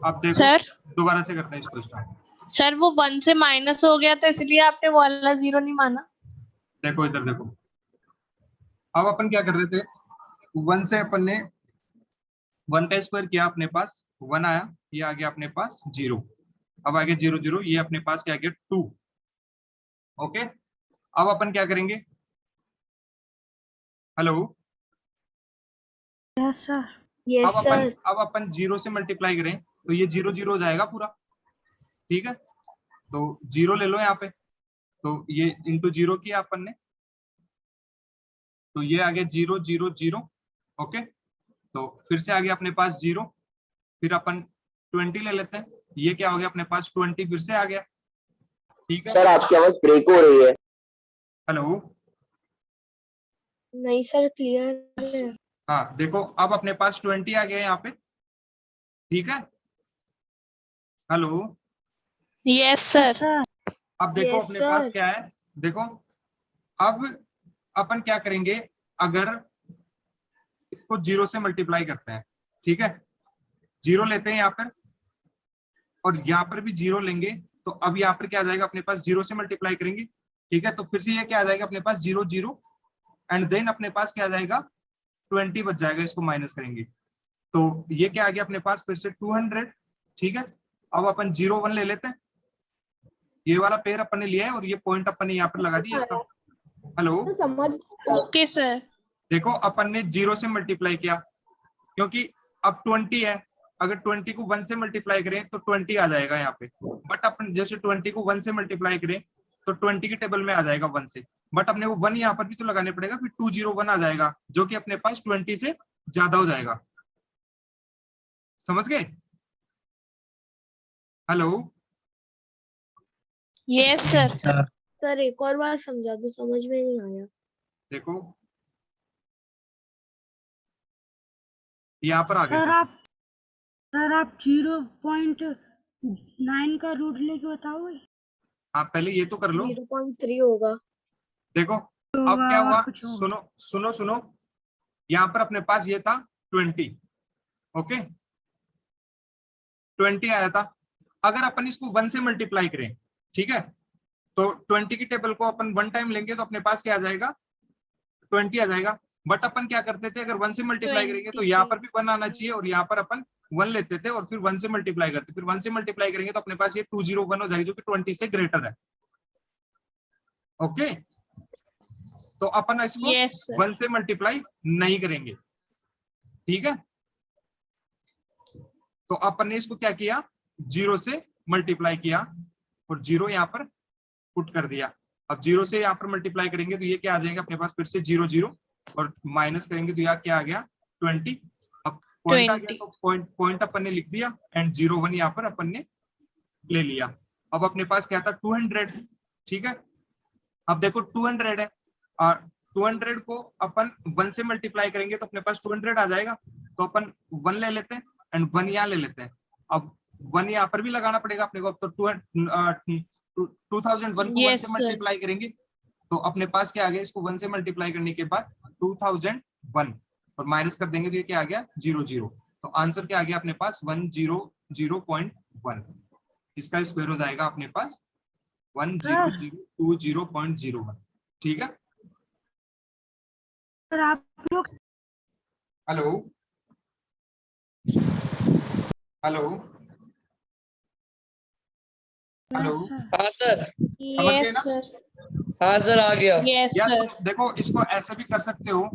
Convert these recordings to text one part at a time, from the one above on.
अब देखो सर दोबारा से करते हैं इसको स्टार्ट। सर वो 1 से माइनस हो गया तो इसलिए आपने वो वाला 0 नहीं माना। देखो इधर देखो, अब अपन क्या कर रहे थे, 1 से अपन ने 1 का स्क्वायर किया, अपने पास 1 आया, ये आ गया अपने पास 0। अब आ गया 0 0, ये अपने पास क्या आ गया 2। ओके, अब अपन क्या करेंगे, हेलो, यस सर। अब अपन 0 से मल्टीप्लाई करें तो ये 0 0 हो जाएगा पूरा। ठीक है, तो 0 ले लो यहाँ पे, तो ये इंटू 0 किया अपन ने, तो ये आ गया 0 0 0। ओके, तो फिर से आ गया अपने पास 0, फिर अपन 20 ले लेते हैं, ये क्या हो गया अपने पास 20 फिर से आ गया। ठीक है सर आपकी आवाज ब्रेक हो रही है। हेलो, नहीं सर क्लियर है। हाँ देखो अब अपने पास 20 आ गया यहाँ पे। ठीक है, हेलो, यस सर। सर अब देखो Yes, अपने पास sir. क्या है, देखो अब अपन क्या करेंगे, अगर इसको 0 से मल्टीप्लाई करते हैं, ठीक है, 0 लेते हैं यहाँ पर और यहाँ पर भी 0 लेंगे, तो अब यहाँ पर क्या आ जाएगा अपने पास, 0 से मल्टीप्लाई करेंगे। ठीक है, तो फिर से ये क्या आ जाएगा अपने पास 0 0, एंड देन अपने पास क्या आ जाएगा 20 बच जाएगा, इसको माइनस करेंगे तो ये क्या आ गया अपने पास फिर से 200। ठीक है, अब अपन 0 1 ले लेते हैं, ये वाला पेयर अपन ने लिया है और ये पॉइंट अपन ने यहाँ पर लगा दिया इसका। हेलो, तो समझ ओके सर। देखो अपन ने 0 से मल्टीप्लाई किया क्योंकि अब 20 है, अगर 20 को 1 से मल्टीप्लाई करें तो 20 आ जाएगा यहाँ पे, बट अपन जैसे 20 को 1 से मल्टीप्लाई करें तो 20 के टेबल में आ जाएगा 1 से, बट अपने को 1 यहाँ पर भी तो लगाने पड़ेगा, फिर 201 आ जाएगा जो कि अपने पास 20 से ज्यादा हो जाएगा। समझ गए? Hello, yes sir. सर एक और बार समझा दो, समझ में नहीं आया। देखो यहाँ पर आ गया। सर आप 0.9 का रूट लेके बताओगे। हाँ पहले ये तो कर लो। 0.3 होगा। देखो अब क्या हुआ, सुनो सुनो सुनो, यहाँ पर अपने पास ये था 20। ओके 20 आया था, अगर अपन इसको 1 से मल्टीप्लाई करें, ठीक है, तो 20 की टेबल को अपन 1 टाइम लेंगे तो अपने पास क्या आ जाएगा 20 आ जाएगा, बट अपन क्या करते थे, अगर 1 से मल्टीप्लाई करेंगे तो यहाँ पर भी 1 आना चाहिए और यहाँ पर अपन 1 लेते थे और फिर 1 से मल्टीप्लाई करते, फिर 1 से मल्टीप्लाई करेंगे तो अपने पास ये 201 हो जाएगी जो कि 20 से ग्रेटर है। ओके, तो अपन इसको यस सर। 1 से मल्टीप्लाई नहीं करेंगे। ठीक है, तो अपन ने इसको क्या किया, 0 से मल्टीप्लाई किया और 0 यहाँ पर पुट कर दिया। अब 0 से यहाँ पर मल्टीप्लाई करेंगे तो ये क्या आ जाएगा अपने पास फिर से 0 0 और माइनस करेंगे तो यहाँ क्या आ गया 20। अब पॉइंट आ गया तो पॉइंट अपन ने लिख दिया एंड 0 1 यहाँ पर अपन ने ले लिया। अब अपने पास क्या था 200। ठीक है, अब देखो 200 है और 200 को अपन 1 से मल्टीप्लाई करेंगे तो अपने पास 200 आ जाएगा, तो अपन 1 ले लेते हैं एंड 1 यहाँ ले लेते हैं। अब 1 यहाँ पर भी लगाना पड़ेगा अपने को, तो 2001 को 1 से मल्टीप्लाई करेंगे तो अपने पास क्या आ गया, इसको 1 से मल्टीप्लाई करने के बाद 2001 और माइनस कर देंगे तो ये क्या आ गया 0 0, तो आंसर क्या आ गया अपने पास 100.1। इसका स्क्वायर हो जाएगा अपने पास 10020.01। ठीक है, सर आप लोग हेलो हेलो हेलो, हाँ सर। समझ गए यस ना? सर। हाँ सर आ गया। यस या सर। तुम देखो इसको ऐसे भी कर सकते हो,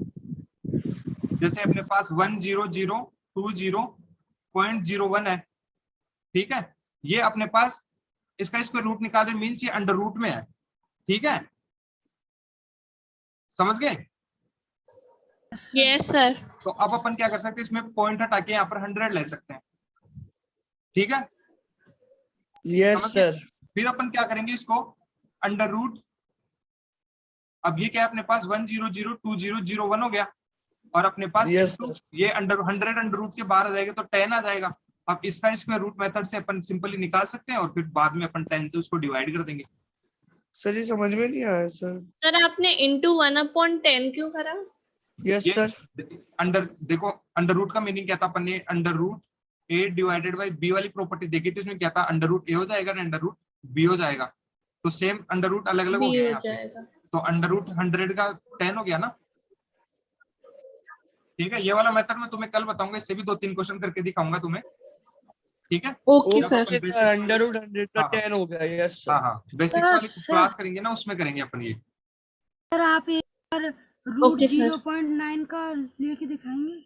जैसे अपने पास 100.20.01 है। ठीक है, ये अपने पास इसका स्क्वायर रूट निकालने मीन्स ये अंडर रूट में है। ठीक है, समझ गए? Yes sir. तो अब अपन क्या कर सकते हैं, इसमें पॉइंट हटा के यहाँ पर 100 ले सकते हैं। ठीक है, यस समझ गए? सर। फिर अपन क्या करेंगे, इसको अंडर रूट, अब ये क्या है अपने पास 100.20.01 हो गया और अपने पास Yes, ये अंडर 100 अंडर रूट के बाहर आ जाएगा तो 10 आ जाएगा। अब इसका स्क्वायर रूट मेथड से अपन सिंपली निकाल सकते हैं और फिर बाद में अपन 10 से उसको डिवाइड कर देंगे। सर ये समझ में नहीं आया सर। सर आपने इंटू 1/10 क्यों करा? यस ये सर। अंडर, देखो अंडर रूट का मीनिंग क्या था, अपन ने under root a divided by b वाली प्रॉपर्टी देखी थी, उसमें क्या था, अंडर रूट ए हो जाएगा ना अंडर रूट बी हो जाएगा, तो सेम अंडर रूट अलग अलग हो बी गया हो यहाँ पे, जाएगा। तो अंडर रूट 100 का 10 हो गया ना। ठीक है, ये वाला मेथड मैं तुम्हें कल बताऊंगा, इससे भी 2-3 क्वेश्चन करके दिखाऊंगा तुम्हें। ठीक है, ओके जब सर। अपन ओके बेसिक्स सर, वाली, अंडर रूट 100 का हाँ हाँ 10 हो गया। यस हाँ सर। हाँ बेसिक्स सर वाली क्लास करेंगे ना, उसमें करेंगे अपन ये। सर आप एक बार रूट ओके सर। 0.9 का लेके दिखाएंगे?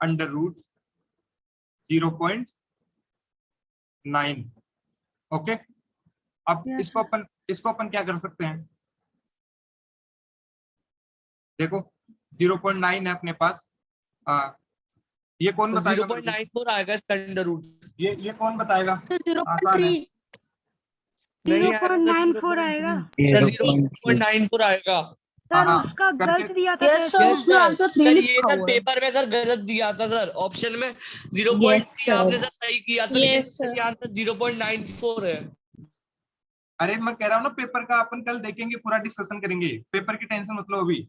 Under root 0.9। ओके, अब यस इसको अपन क्या कर सकते हैं, देखो 0.9 है अपने पास, ये कौन बताएगा मेरे को, 0.94 आएगा इसका अंडर रूट। ये कौन बताएगा, सर आसान है। 0.94 आएगा। 0.94 आएगा। हाँ सर हाँ उसका करके, गलत दिया था यस टेस्ट सर, में। उसमें आंसर 3 सर ये लिखा सर हुआ है। पेपर में सर गलत दिया था सर, ऑप्शन में 0.3 Yes, sir. आपने सर सही किया था, लेकिन Yes, sir. सही आंसर 0.94 है। अरे मैं कह रहा हूँ ना, पेपर का अपन कल देखेंगे, पूरा डिस्कशन करेंगे, पेपर की टेंशन मतलब अभी,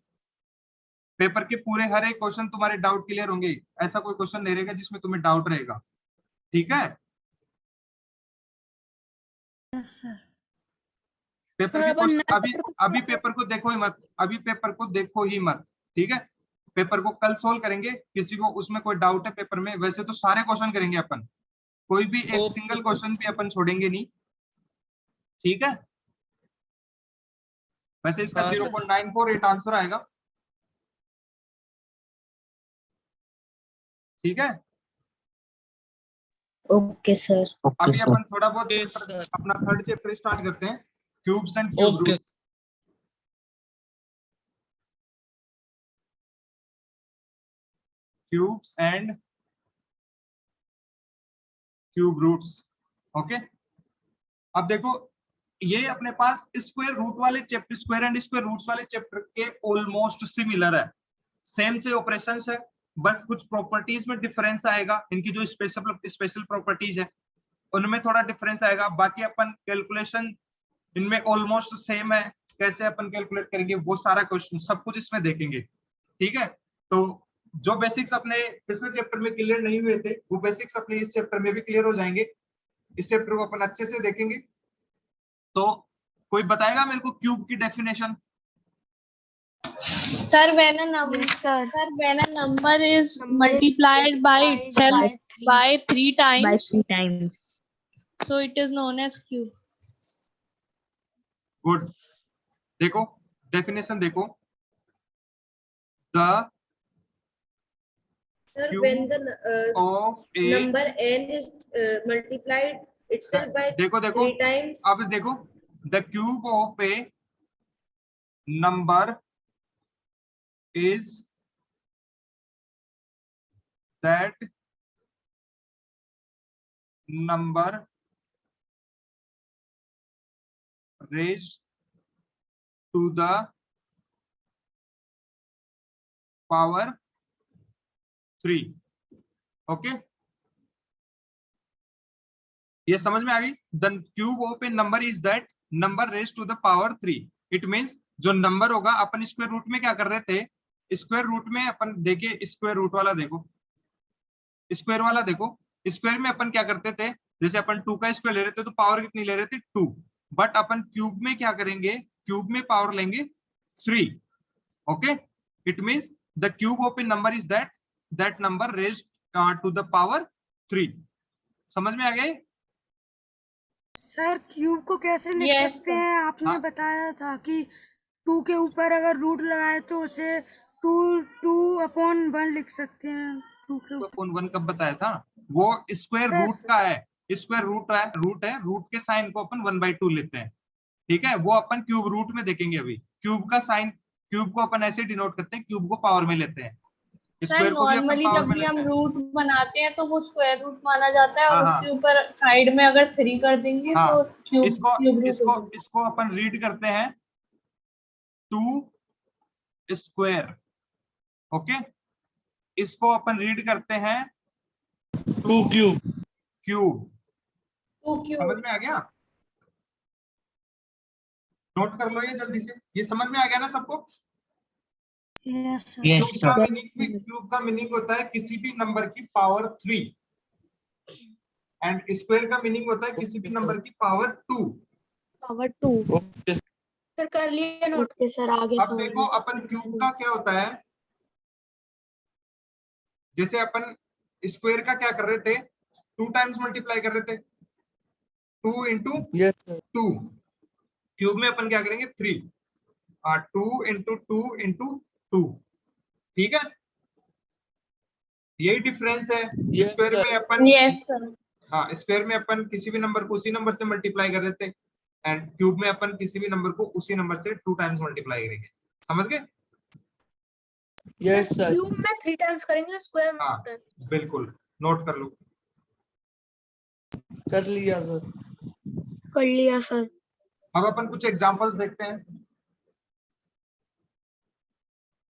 पेपर के पूरे हर एक क्वेश्चन तुम्हारे डाउट क्लियर होंगे, ऐसा कोई क्वेश्चन नहीं रहेगा जिसमें तुम्हें डाउट रहेगा। ठीक है, यस सर। पेपर के क्वेश्चन अभी अभी पेपर को देखो ही मत, अभी पेपर को देखो ही मत। ठीक है, पेपर को कल सोल्व करेंगे, किसी को उसमें कोई डाउट है पेपर में, वैसे तो सारे क्वेश्चन करेंगे अपन, कोई भी एक ओके सिंगल सर। क्वेश्चन भी अपन छोड़ेंगे नहीं। ठीक है, वैसे इसका हाँ सर। 0.948 आंसर आएगा। ठीक है, Okay, sir. अभी अपन थोड़ा बहुत ओके चैप्टर, सर। अपना थर्ड चैप्टर स्टार्ट करते हैं, cubes and cube okay. Roots. Cubes and cube roots. Okay, अब देखो, ये अपने पास स्क्वायर रूट वाले chapter, square and square roots वाले चैप्टर के ऑलमोस्ट सिमिलर है, सेम से ऑपरेशंस है, बस कुछ प्रॉपर्टीज में डिफरेंस आएगा, इनकी जो स्पेशल स्पेशल प्रॉपर्टीज है उनमें थोड़ा डिफरेंस आएगा, बाकी अपन कैलकुलेशन इनमें ऑलमोस्ट सेम है, कैसे अपन कैलकुलेट करेंगे वो सारा क्वेश्चन सब कुछ इसमें देखेंगे। ठीक है, तो जो बेसिक्स अपने पिछले चैप्टर में क्लियर नहीं हुए थे वो बेसिक्स अपने इस चैप्टर में भी क्लियर हो जाएंगे, इस चैप्टर को अपन अच्छे से देखेंगे। तो कोई बताएगा मेरे को क्यूब की definition? Sir, when a number, Yes, sir. sir, when a number is multiplied by itself by 3 By times, 3 times. so it is known as cube. Good, देखो डेफिनेशन देखो, the Sir, Cube when the of A, number n is multiplied itself by देखो देखो 3 times, अब देखो, the cube of a number is that number raised to the power 3। Okay, ये समझ में आ गई? The cube of a number is that number raise to the power 3। It means जो नंबर होगा, अपन स्क्वायर रूट में क्या कर रहे थे, स्क्वायर रूट में अपन देखे, स्क्वायर रूट वाला देखो, स्क्वायर वाला देखो, स्क्वायर में अपन क्या करते थे, जैसे अपन 2 का स्क्वायर ले रहे थे तो पावर कितनी ले रहे थे 2, बट अपन क्यूब में क्या करेंगे, क्यूब में पावर लेंगे 3। Okay, it means the cube of a number is that number raised to the power 3। समझ में आ गए? सर क्यूब को कैसे लिख Yes, सकते sir. हैं? आपने हाँ। बताया था कि 2 के ऊपर अगर रूट लगाए तो उसे 2/1 लिख सकते हैं। 2 के तो ऊपर 1 कब बताया था, वो स्क्वायर सर रूट का है, स्क्वायर रूट है, रूट के साइन को अपन 1/2 लेते हैं। ठीक है, वो अपन क्यूब रूट में देखेंगे। अभी क्यूब का साइन, क्यूब को अपन ऐसे डिनोट करते हैं, क्यूब को पावर में लेते हैं, सर, स्क्वायर को भी अपन नॉर्मली पावर जब में भी लेते हम हैं। रूट बनाते हैं तो वो स्क्वायर रूट माना जाता है, और हाँ, उसके ऊपर साइड में अगर 3 कर देंगे हाँ, तो क्यूब इसको क्यूब रूट हो इसको जाएगा। इसको अपन रीड करते हैं 2 स्क्वायर। ओके, इसको अपन रीड करते हैं 2 क्यूब। क्यूब। 2 cube. समझ में आ गया? नोट कर लो ये जल्दी से, ये समझ में आ गया ना सबको? Yes sir. क्यूब का मीनिंग होता है किसी भी नंबर की पावर 3 एंड स्क्वायर का मीनिंग होता है किसी भी नंबर की पावर 2। पावर 2। ओके सर कर लिए नोट। ओके सर, आगे अब समझ देखो में। अपन क्यूब का क्या होता है, जैसे अपन स्क्वायर का क्या कर रहे थे, 2 टाइम्स मल्टीप्लाई कर रहे थे, 2 इंटू यस सर 2। क्यूब में अपन क्या करेंगे 3, 2 इंटू 2 इंटू 2। ठीक है, यही डिफरेंस है। Yes, square sir. में अपन Yes, sir. हाँ, स्क्वायर में अपन किसी भी नंबर को उसी नंबर से मल्टीप्लाई कर रहे थे एंड क्यूब में अपन किसी भी नंबर को उसी नंबर से 2 टाइम्स मल्टीप्लाई करेंगे। समझ गए? यस सर क्यूब में 3 टाइम्स करेंगे, स्क्वायर में हाँ 2 टाइम्स। बिल्कुल, नोट कर लो। कर लिया सर। कर लिया सर। अब अपन कुछ एग्जांपल्स देखते हैं।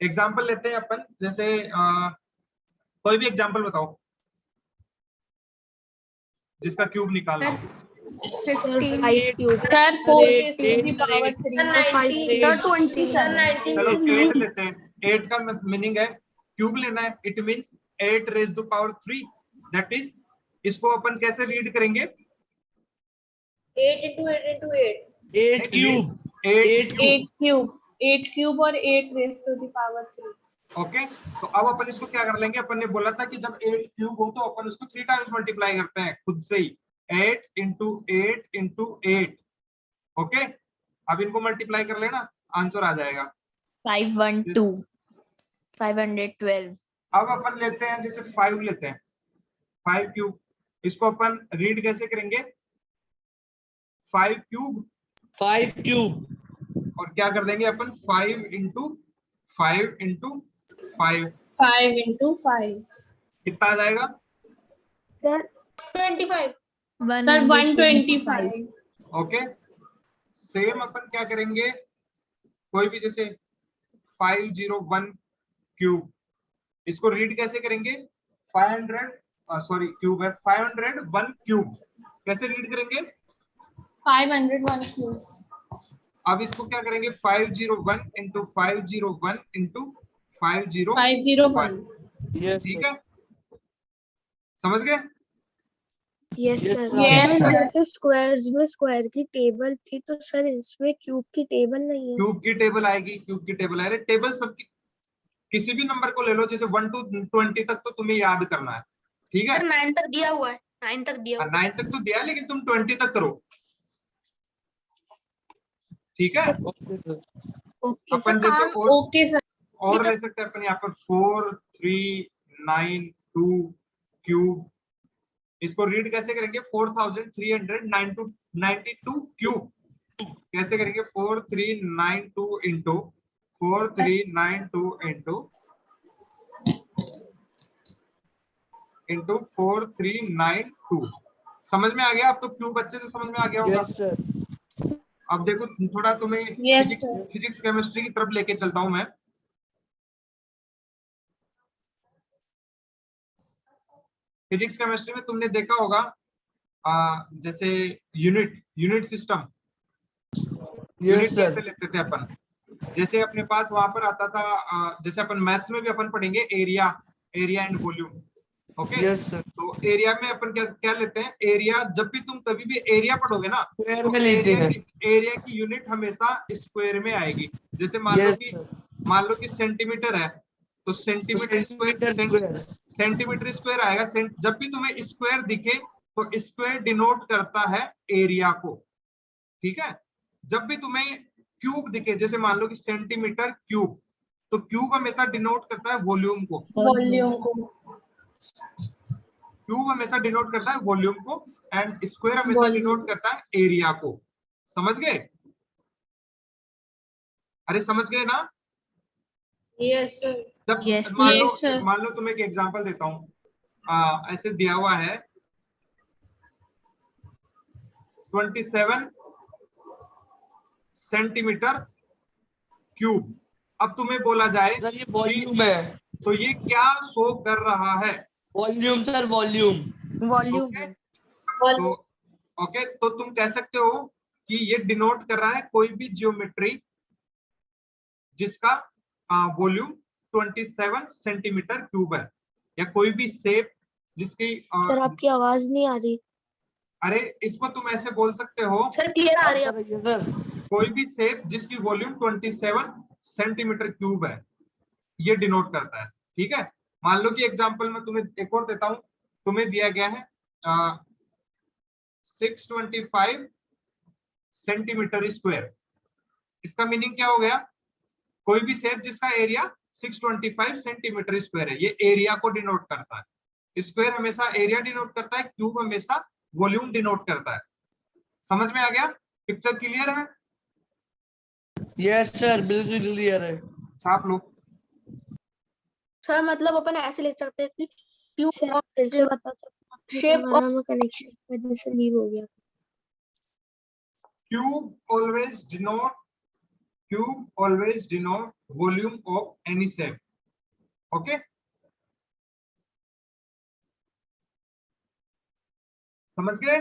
एग्जांपल लेते हैं अपन, जैसे कोई भी एग्जांपल बताओ जिसका क्यूब निकालना हो। 15 5 cube. Sir, 4 raised to the power 3. Sir 19 Sir, 20, sir. Sir 19 चलो 8 लेते हैं। 8 का मीनिंग है क्यूब लेना है, it means 8 raise to power 3, that is, इसको अपन कैसे रीड करेंगे? 8 into 8 into 8। 8 cube 8 cube. 8 cube. 8 cube और 8 raised to the power 3. Okay, तो अब अपन इसको क्या कर लेंगे, अपन ने बोला था कि जब 8 क्यूब हो तो अपन उसको 3 टाइम्स मल्टीप्लाई करते हैं खुद से ही, 8 इंटू 8 इंटू 8। ओके, अब इनको मल्टीप्लाई कर लेना, आंसर आ जाएगा 512 512। अब अपन लेते हैं जैसे 5 लेते हैं, 5 क्यूब, इसको अपन रीड कैसे करेंगे? 5 क्यूब 5 क्यूब और क्या कर देंगे अपन, 5 इंटू 5 इंटू 5, 5 into 5. कितना आ जाएगा? सर 25। Sir, 125. ओके, सेम अपन क्या करेंगे, कोई भी जैसे 501 क्यूब, इसको रीड कैसे करेंगे? 500 सॉरी क्यूब है, 501 क्यूब कैसे रीड करेंगे? 501 cube. अब इसको क्या करेंगे, 501 इंटू 501 इंटू 501। 501. यस ठीक है, समझ गए? Yes Yes, sir. sir. Yes, sir. जैसे स्क्वायर्स में स्क्वायर की टेबल थी, तो सर इसमें क्यूब की टेबल नहीं है। क्यूब की टेबल आएगी, क्यूब की टेबल है, टेबल सबकी, किसी भी नंबर को ले लो, जैसे 1 to 20 तक तो तुम्हें याद करना है। ठीक है, सर 9 तक दिया हुआ है, 9 तक दिया हुआ 9 तक तो दिया है, लेकिन तुम 20 तक करो। ठीक है, ओके सर। ओके अपन सर, जैसे काम- Okay, sir. और ले सकते हैं अपन यहाँ पर 4 3 9 2 क्यूब, इसको रीड कैसे करेंगे? 4392 क्यूब कैसे करेंगे? 4392 इंटू 4392 इंटू 4392। समझ में आ गया? अब तो क्यूब अच्छे से समझ में आ गया होगा। Yes sir. अब देखो थोड़ा तुम्हें Yes, sir. फिजिक्स केमिस्ट्री की तरफ लेके चलता हूं मैं। फिजिक्स केमिस्ट्री में तुमने देखा होगा जैसे यूनिट सिस्टम, यूनिट यस कैसे सर। लेते थे अपन? जैसे अपने पास वहां पर आता था, जैसे अपन मैथ्स में भी अपन पढ़ेंगे area and volume. Okay, yes sir. तो एरिया में अपन क्या लेते हैं? एरिया, जब भी तुम कभी भी एरिया पढ़ोगे ना, स्क्वायर तो में लेते हैं। एरिया की यूनिट हमेशा स्क्वायर में आएगी। जैसे मान यस सर। लो कि सेंटीमीटर है, तो सेंटीमीटर स्क्वायर आएगा। जब भी तुम्हें स्क्वायर दिखे तो स्क्वायर डिनोट करता है एरिया को। ठीक है, जब भी तुम्हें क्यूब दिखे, जैसे मान लो कि सेंटीमीटर क्यूब, तो क्यूब हमेशा डिनोट करता है वॉल्यूम को। Volume को. क्यूब हमेशा डिनोट करता है वॉल्यूम को एंड स्क्वायर हमेशा Volume. डिनोट करता है एरिया को। समझ गए? अरे समझ गए ना? Yes sir. जब Yes, yes, sir. मान लो तुम्हें एक एग्जांपल देता हूं, ऐसे दिया हुआ है 27 सेंटीमीटर क्यूब। अब तुम्हें बोला जाए सर ये वॉल्यूम है। तो ये क्या शो कर रहा है? Volume sir, volume. वॉल्यूम। तो ओके, तो तुम कह सकते हो कि ये डिनोट कर रहा है कोई भी ज्योमेट्री जिसका वॉल्यूम 27 सेंटीमीटर क्यूब है, या कोई भी शेप जिसकी सर आपकी आवाज नहीं आ रही। अरे इसको तुम ऐसे बोल सकते हो, सर क्लियर आ रही है? सर कोई भी शेप जिसकी वॉल्यूम 27 सेंटीमीटर क्यूब है, ये डिनोट करता है। ठीक है, मान लो कि एग्जांपल में तुम्हें एक और देता हूं, तुम्हें दिया गया है 625 सेंटीमीटर स्क्वायर। इसका मीनिंग क्या हो गया? कोई भी शेप जिसका एरिया 625 सेंटीमीटर स्क्वायर है, ये एरिया को डिनोट करता है। स्क्वायर हमेशा एरिया डिनोट करता है, क्यूब हमेशा वॉल्यूम डिनोट करता है। समझ में आ गया? पिक्चर क्लियर है? यस सर, बिल्कुल क्लियर है। छाप लो। सर मतलब अपन ऐसे लिख सकते हैं कि क्यूब सर आप फिर से बता सकते हैं? Shape हमारा में कनेक्शन की वजह से लीव हो गया। Cube always denote volume of any shape. Okay? समझ गए?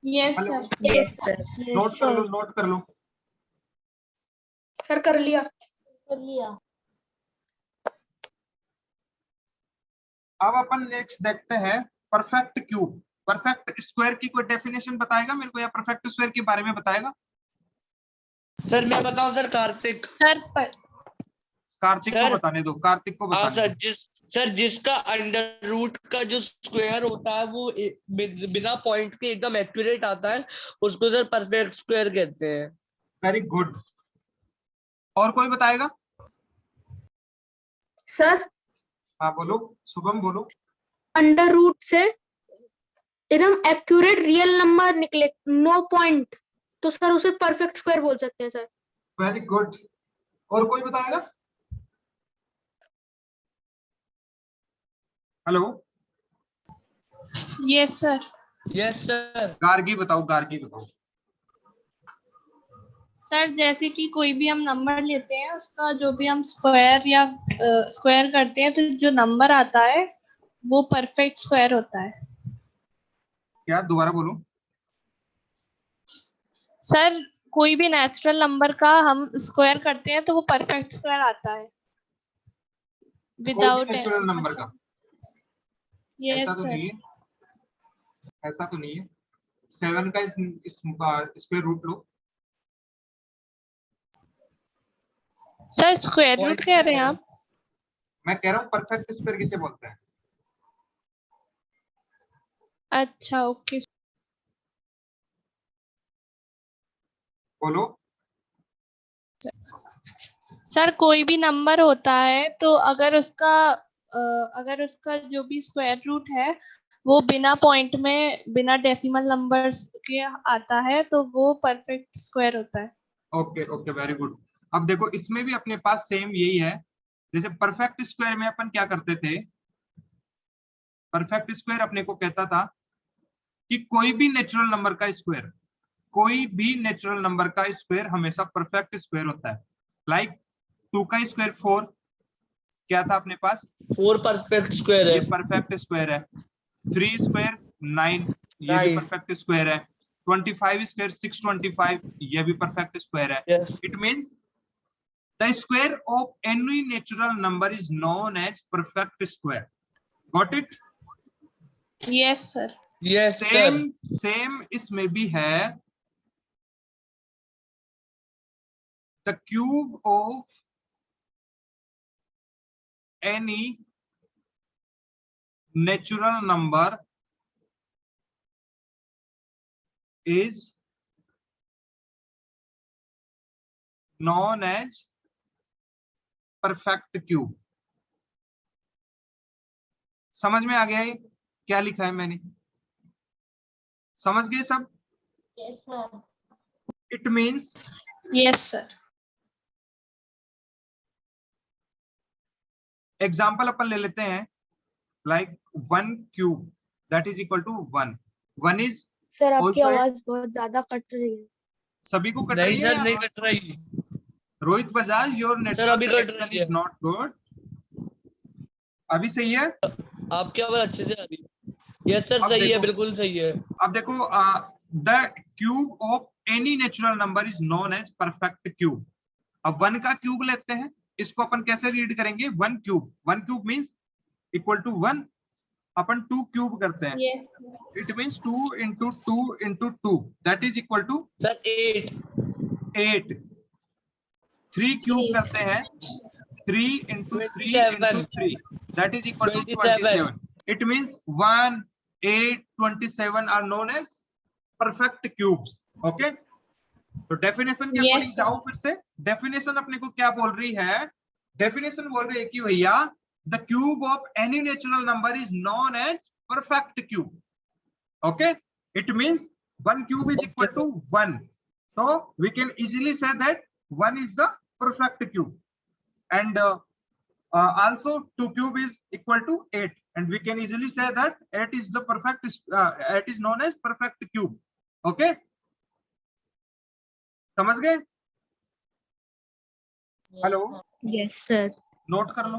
Yes, hello, sir. Yes, sir. Note कर लो, नोट कर लो। सर कर लिया। अब अपन नेक्स्ट देखते हैं परफेक्ट क्यूब। परफेक्ट स्क्वायर की कोई डेफिनेशन बताएगा मेरे को, या परफेक्ट स्क्वायर के बारे में बताएगा? सर मैं बताऊं सर, कार्तिक। Sir, कार्तिक को सर, बताने दो, कार्तिक को हाँ बताने सर, दो। जिसका अंडर रूट का जो स्क्वायर होता है वो बिना पॉइंट के एकदम एक्यूरेट आता है, उसको सर परफेक्ट स्क्वायर कहते हैं। Very good. और कोई बताएगा? सर हाँ बोलो, शुभम बोलो। अंडर रूट से एकदम एक्यूरेट रियल नंबर निकले, नो पॉइंट, तो सर उसे परफेक्ट स्क्वायर बोल सकते हैं सर। Very good. और कोई बताएगा? Hello, yes, sir. Yes sir. Gargi बताओ, गार्गी बताओ। सर जैसे कि कोई भी हम नंबर लेते हैं, उसका जो भी हम स्क्वायर या स्क्वायर करते हैं, तो जो नंबर आता है वो परफेक्ट स्क्वायर होता है। क्या? दोबारा बोलो। सर कोई भी नेचुरल नंबर का हम स्क्वायर करते हैं तो वो परफेक्ट स्क्वायर आता है, विदाउट नेचुरल नंबर का? यस ऐसा तो सर। नहीं है, ऐसा तो नहीं है। 7 का स्क्वायर रूट लो। सर स्क्वायर रूट कह रहे हैं आप? मैं कह रहा हूँ परफेक्ट स्क्वायर किसे बोलते हैं? अच्छा, ओके। बोलो। सर कोई भी नंबर होता है तो अगर उसका जो भी स्क्वायर रूट है वो बिना पॉइंट में, बिना डेसिमल नंबर्स के आता है, तो वो परफेक्ट स्क्वायर होता है। Okay okay, very good. अब देखो इसमें भी अपने पास सेम यही है। जैसे परफेक्ट स्क्वायर में अपन क्या करते थे, परफेक्ट स्क्वायर अपने को कहता था कि कोई भी नेचुरल नंबर का स्क्वायर, कोई भी नेचुरल नंबर का स्क्वायर हमेशा परफेक्ट स्क्वायर होता है। लाइक 2 का स्क्वायर 4, क्या था अपने पास? 4 परफेक्ट स्क्वायर ये है। परफेक्ट स्क्वायर है। 3 स्क्वायर 9, ये भी 9 परफेक्ट स्क्वायर है। 25 स्क्वायर 625, ये भी परफेक्ट स्क्वायर है। Yes it means the square of any natural number is known as perfect square. Got it? Yes sir. Yes sir. Same इसमें भी है। The cube of any natural number is known as perfect cube. समझ में आ गया ये क्या लिखा है मैंने? समझ गए सब? Yes, sir. It means yes sir. Example अपन ले लेते हैं, like 1 cube that is equal to 1। 1 इज सर आपकी Also- आवाज बहुत ज्यादा कट रही है। सभी को कट नहीं रही है? सर, नहीं कट रही। रोहित बजाज, योर अभी कट नेटवर्क रही इज है। Not good. अभी सही है? आपकी आवाज अच्छे से आ रही है। यस सर, अब सही है, देखो। बिल्कुल सही है। अब देखो, the cube of any natural number is known as perfect cube. अब 1 का क्यूब लेते हैं, इसको अपन कैसे रीड करेंगे? 1 cube, 1 cube means equal to 1, अपन 2 क्यूब करते हैं, Yes. It means 2 into 2 into 2 that is equal to sir 8। 8। 3 cube Yes. करते हैं, 3 into 3 into 27। 3 that is equal to 27। 27. It means 1, 8, 27 are known as perfect cubes. Okay, तो definition के Yes, according sir. जाओ फिर से। Definition अपने को क्या बोल रही है? डेफिनेशन बोल रही है कि भैया the cube of any natural number is known as perfect cube. Okay, it means 1 cube is equal to 1, so we can easily say that 1 is the perfect cube, and also 2 cube is equal to 8, and we can easily say that 8 is the perfect 8 is known as perfect cube. Okay, समझ गए? Hello, Yes, sir. Note कर लो।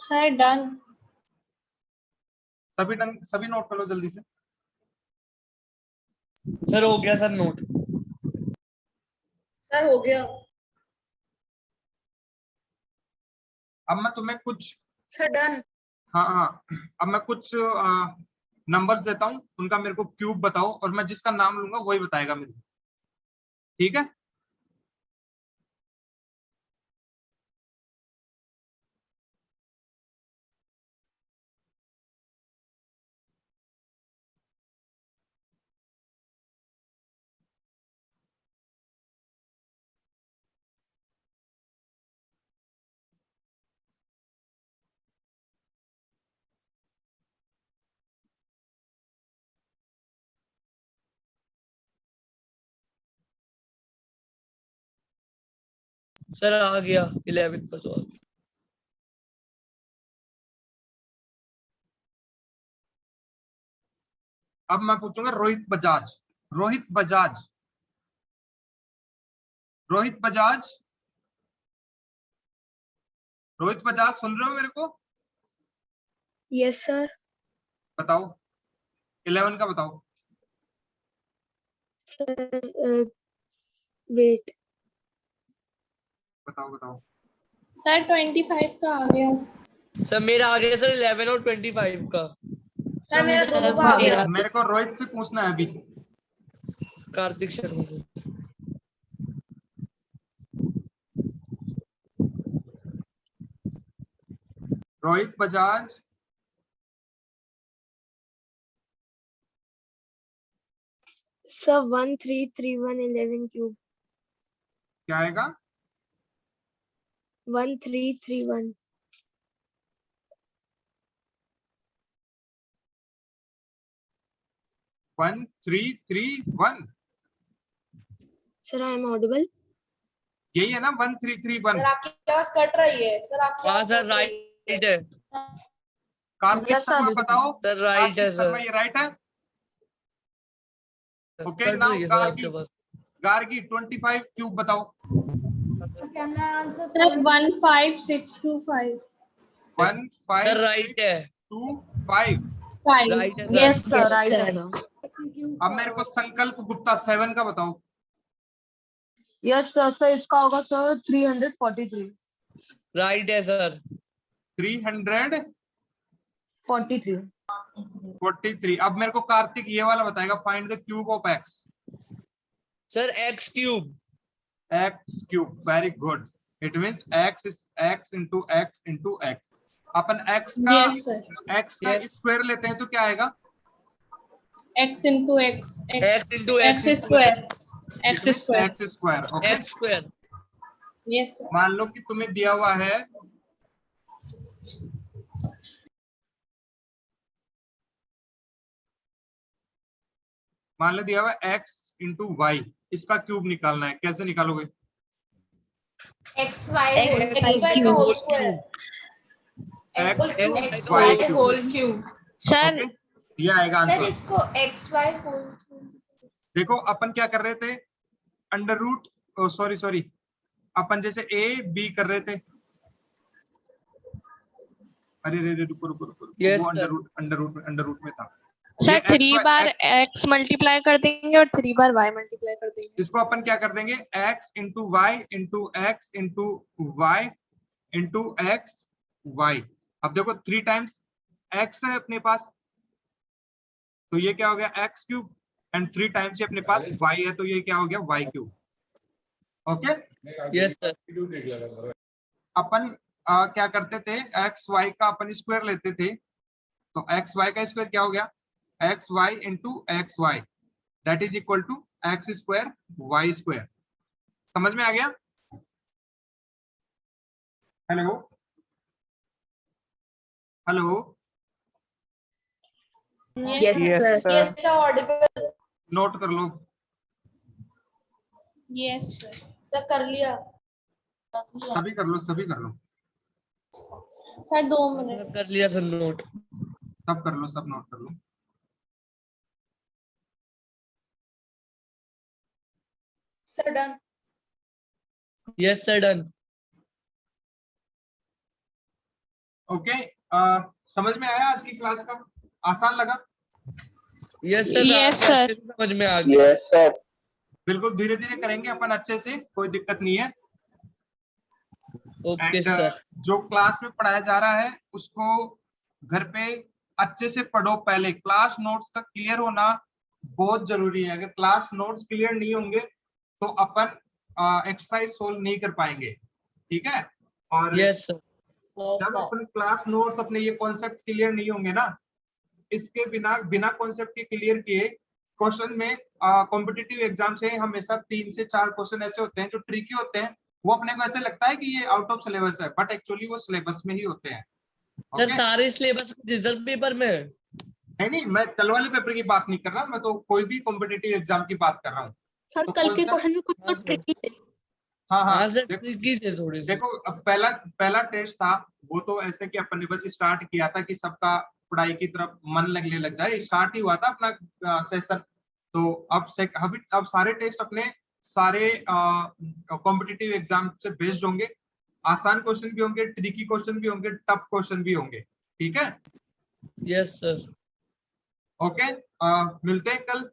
Sir, done. सभी done, सभी note कर लो जल्दी से। Sir हो गया सर नोट। सर हो गया। अब मैं तुम्हें कुछ, सर डन। हाँ, अब मैं कुछ नंबर्स देता हूँ, उनका मेरे को क्यूब बताओ, और मैं जिसका नाम लूंगा वही बताएगा मेरे को, ठीक है? सर आ गया 11 का तो आ गया। अब मैं पूछूंगा रोहित बजाज। रोहित बजाज, रोहित बजाज, रोहित बजाज, सुन रहे हो मेरे को? Yes sir. बताओ 11 का बताओ। सर वेट, बताओ बताओ। Sir, 25 का आ गया। सर मेरा आ गया सर 11 और 25 का। सर मेरा दोनों का आ गया। मेरे को रोहित से पूछना है अभी। Kartik Sharma sir. Rohit Bajaj, sir 1331 cube. क्या आएगा? 1331। 1331, सर आई एम ऑडिबल? यही है ना 1331? सर आपकी आवाज कट रही है। सर आपकी हाँ आवाज सर कट रही है। राइट है। Kartik Yes, sir. शर्मा बताओ। सर राइट है कार्तिक शर्मा, सर। ये राइट है? ओके, कट नाउ रही है सर गार्गी, आपके पास। गार्गी 25 क्यूब बताओ। Sir, 15625. 1 सर 5 राइट है। 2 5। 5. राइट है sir. Yes, sir. Yes, Right, sir. sir. अब मेरे को संकल्प गुप्ता 7 का बताओ। Yes, sir. So इसका होगा सर 343. राइट है सर। 343। 43. अब मेरे को कार्तिक ये वाला बताएगा, find the cube of x. Sir x cube. X cube, very good. It means x is x into x into x. Upon x का Yes, sir. एक्स का Yes. स्क्वायर लेते हैं तो क्या आएगा? X into X. X into X square. X square. X square. Okay, x square. Yes, sir. मान लो कि तुम्हें दिया हुआ है मान लो दिया हुआ x इंटू वाई, इसका क्यूब निकालना है, कैसे निकालोगे? XY का whole square. X XY cube. Whole cube. Sir, okay, ये आएगा सर आंसर। इसको XY होल क्यूब। देखो अपन क्या कर रहे थे, अंडर रूट, सॉरी, अपन जैसे a b कर रहे थे। अरे रे रुको, Yes, वो sir. अंडर रूट में था। सर ये 3 x, बार x मल्टीप्लाई कर देंगे और 3 बार y मल्टीप्लाई कर देंगे। इसको अपन क्या कर देंगे, x into y into x into y into x y. अब देखो 3 टाइम्स x है अपने पास, तो ये क्या हो गया x क्यूब, एंड 3 टाइम्स ये अपने पास y है, तो ये क्या हो गया y cube. Okay, yes sir. अपन क्या करते थे, एक्स वाई का अपन स्क्वायर लेते थे, तो एक्स वाई का स्क्वायर क्या हो गया, x y into x y that is equal to x square y square. समझ में आ गया? Hello hello, Yes, sir. Audible note कर लो। Yes sir. सर कर लिया। सभी कर लो, सभी कर लो, सर 2 मिनट। कर लिया सर नोट। सब कर लो, सब नोट कर लो। Sir done. Yes sir done. Okay, समझ में आया आज की क्लास का? आसान लगा? Yes sir. Yes, sir. समझ में आ गया। Yes sir. बिल्कुल धीरे धीरे करेंगे अपन अच्छे से, कोई दिक्कत नहीं है। Okay and sir. जो क्लास में पढ़ाया जा रहा है उसको घर पे अच्छे से पढ़ो। पहले क्लास नोट्स का क्लियर होना बहुत जरूरी है। अगर क्लास नोट्स क्लियर नहीं होंगे तो अपन एक्सरसाइज सोल्व नहीं कर पाएंगे, ठीक है? और यस सर। जब अपन क्लास नोट्स अपने ये कॉन्सेप्ट क्लियर नहीं होंगे ना, इसके बिना कॉन्सेप्ट के क्लियर किए क्वेश्चन में कॉम्पिटिटिव एग्जाम से हमेशा 3 से 4 क्वेश्चन ऐसे होते हैं जो ट्रिकी होते हैं। वो अपने को ऐसे लगता है कि ये आउट ऑफ सिलेबस है, बट एक्चुअली वो सिलेबस में ही होते हैं। Sir Okay? सारे सिलेबस रिजल्ट पेपर में है? नहीं, मैं कल वाले पेपर की बात नहीं कर रहा, मैं तो कोई भी कॉम्पिटिटिव एग्जाम की बात कर रहा हूँ। सर तो कल के concept- क्वेश्चन में कुछ हाँ, तो सर। ट्रिकी थे। हाँ हाँ, हाँ सर देखो, ट्रिकी थे थोड़े से। देखो अब पहला टेस्ट था, वो तो ऐसे कि अपन ने बस स्टार्ट किया था कि सबका पढ़ाई की तरफ मन लगने लग जाए, स्टार्ट ही हुआ था अपना सेशन। तो अब सारे टेस्ट अपने सारे कॉम्पिटिटिव एग्जाम से बेस्ड होंगे। आसान क्वेश्चन भी होंगे, ट्रिकी क्वेश्चन भी होंगे, टफ क्वेश्चन भी होंगे, ठीक है? Yes sir. ओके, मिलते हैं कल।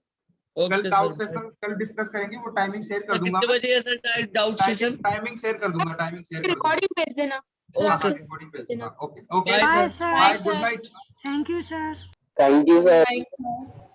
कल ओके डाउट सर। सेशन कल डिस्कस करेंगे, वो टाइमिंग शेयर कर दूंगा। कितने बजे है sir doubt session? Timing share कर दूंगा, टाइमिंग शेयर कर दूंगा। रिकॉर्डिंग भेज देना सर। ओके। आपके रिकॉर्डिंग भेज देना। दूंगा। Okay okay, bye bye sir. Sir. Bye, Bye, good sir. Night. Thank you sir. Thank you sir. Right, sir.